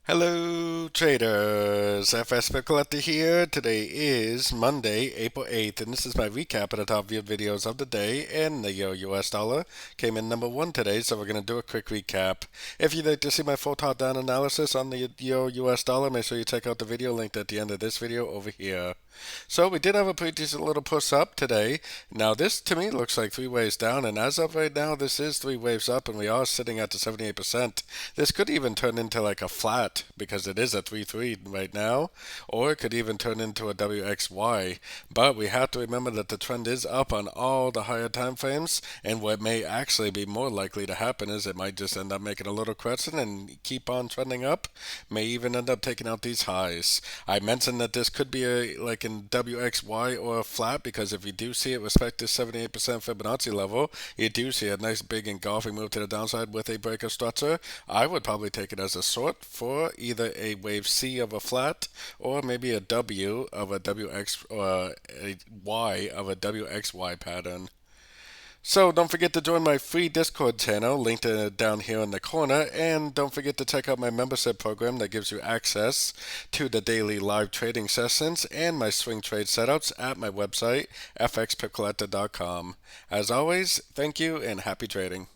Hello traders, FX Pip Collector here. Today is Monday, April 8th, and this is my recap of the top view videos of the day. And the Euro US dollar came in number one today, so we're going to do a quick recap. If you'd like to see my full top down analysis on the Euro US dollar, make sure you check out the video linked at the end of this video over here. So we did have a pretty decent little push up today. Now this to me looks like three waves down, and as of right now this is three waves up, and we are sitting at the 78%. This could even turn into like a flat because it is a 3-3 right now, or it could even turn into a WXY. But we have to remember that the trend is up on all the higher time frames, and what may actually be more likely to happen is it might just end up making a little crescent and keep on trending up, may even end up taking out these highs. I mentioned that this could be a like in WXY or a flat, because if you do see it respect this 78% Fibonacci level, you do see a nice big engulfing move to the downside with a breaker structure. I would probably take it as a short for either a wave C of a flat or maybe a W of a WX or a Y of a WXY pattern. So don't forget to join my free Discord channel, linked down here in the corner, and don't forget to check out my membership program that gives you access to the daily live trading sessions and my swing trade setups at my website, fxpipcollector.com. As always, thank you and happy trading.